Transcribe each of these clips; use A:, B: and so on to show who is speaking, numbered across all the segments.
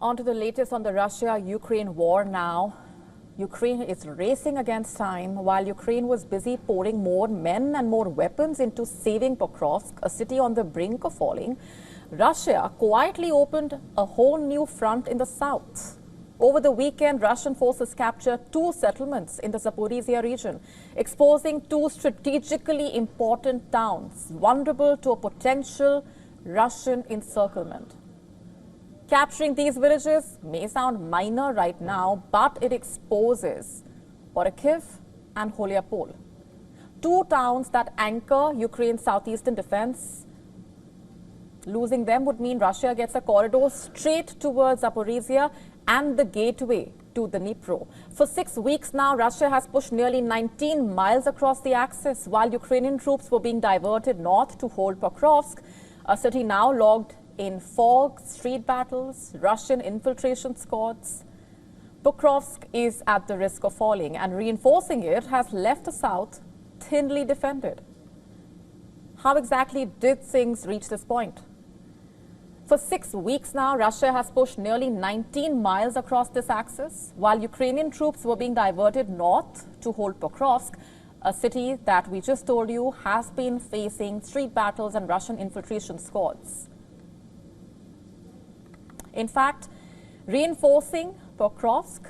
A: On to the latest on the Russia-Ukraine war now. Ukraine is racing against time while Ukraine was busy pouring more men and more weapons into saving Pokrovsk, a city on the brink of falling. Russia quietly opened a whole new front in the south. Over the weekend, Russian forces captured 2 settlements in the Zaporizhzhia region, exposing 2 strategically important towns vulnerable to a potential Russian encirclement. Capturing these villages may sound minor right now, but it exposes Orikhiv and Huliaipole, 2 towns that anchor Ukraine's southeastern defense. Losing them would mean Russia gets a corridor straight towards Zaporizhzhia and the gateway to the Dnipro. For 6 weeks now, Russia has pushed nearly 19 miles across the axis, while Ukrainian troops were being diverted north to hold Pokrovsk, a city now logged in fog, street battles, Russian infiltration squads. Pokrovsk is at the risk of falling, and reinforcing it has left the south thinly defended. How exactly did things reach this point? For 6 weeks now, Russia has pushed nearly 19 miles across this axis, while Ukrainian troops were being diverted north to hold Pokrovsk, a city that we just told you has been facing street battles and Russian infiltration squads. In fact, reinforcing Pokrovsk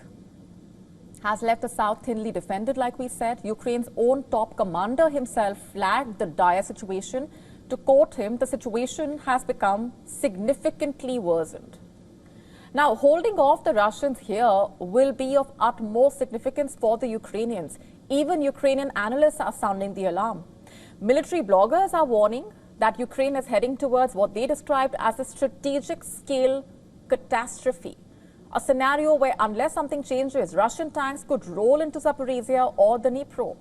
A: has left the south thinly defended, like we said. Ukraine's own top commander himself flagged the dire situation. To quote him, the situation has become significantly worsened. Now, holding off the Russians here will be of utmost significance for the Ukrainians. Even Ukrainian analysts are sounding the alarm. Military bloggers are warning that Ukraine is heading towards what they described as a strategic scale catastrophe, a scenario where unless something changes, Russian tanks could roll into Zaporizhzhia or the Dnipro.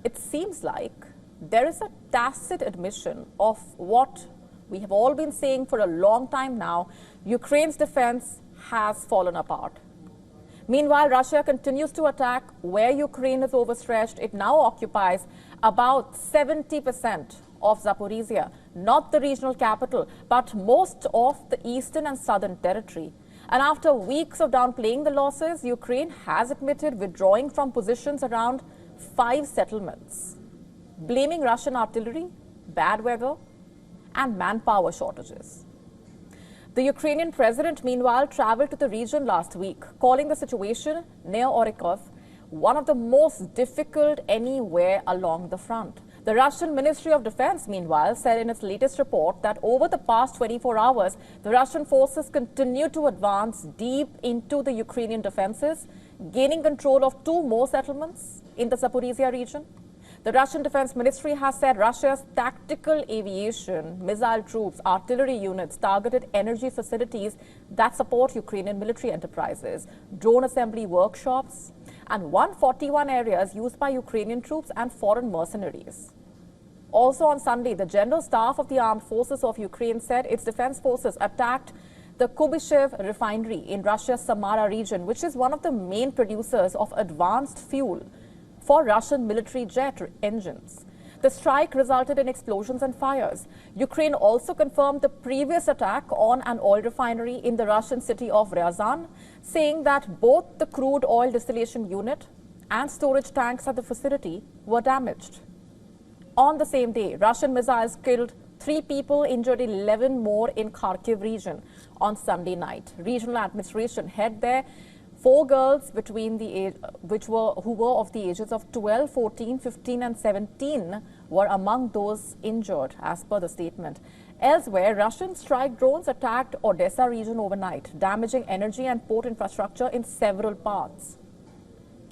A: It seems like there is a tacit admission of what we have all been saying for a long time now: Ukraine's defense has fallen apart. Meanwhile, Russia continues to attack where Ukraine is overstretched. It now occupies about 70% of Zaporizhzhia, not the regional capital, but most of the eastern and southern territory. And after weeks of downplaying the losses, Ukraine has admitted withdrawing from positions around 5 settlements, blaming Russian artillery, bad weather, and manpower shortages. The Ukrainian president, meanwhile, traveled to the region last week, calling the situation near Orikhiv one of the most difficult anywhere along the front. The Russian Ministry of Defense, meanwhile, said in its latest report that over the past 24 hours, the Russian forces continue to advance deep into the Ukrainian defenses, gaining control of 2 more settlements in the Zaporizhzhia region. The Russian Defense Ministry has said Russia's tactical aviation, missile troops, artillery units targeted energy facilities that support Ukrainian military enterprises, drone assembly workshops, and 141 areas used by Ukrainian troops and foreign mercenaries. Also on Sunday, the General Staff of the Armed Forces of Ukraine said its defense forces attacked the Kubyshev refinery in Russia's Samara region, which is one of the main producers of advanced fuel for Russian military jet engines. The strike resulted in explosions and fires. Ukraine also confirmed the previous attack on an oil refinery in the Russian city of Ryazan, saying that both the crude oil distillation unit and storage tanks at the facility were damaged. On the same day, Russian missiles killed 3 people, injured 11 more in Kharkiv region on Sunday night. Regional administration head there, 4 girls who were of the ages of 12, 14, 15 and 17 were among those injured, as per the statement. Elsewhere, Russian strike drones attacked Odesa region overnight, damaging energy and port infrastructure in several parts.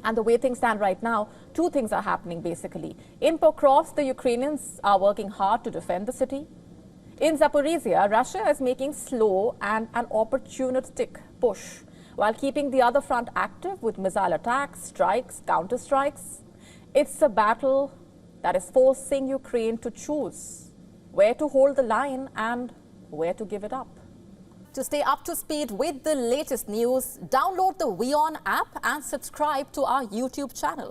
A: And the way things stand right now, 2 things are happening basically. In Pokrovsk, the Ukrainians are working hard to defend the city. In Zaporizhzhia, Russia is making slow and an opportunistic push, while keeping the other front active with missile attacks, strikes, counterstrikes. It's a battle that is forcing Ukraine to choose where to hold the line and where to give it up. To stay up to speed with the latest news, download the WION app and subscribe to our YouTube channel.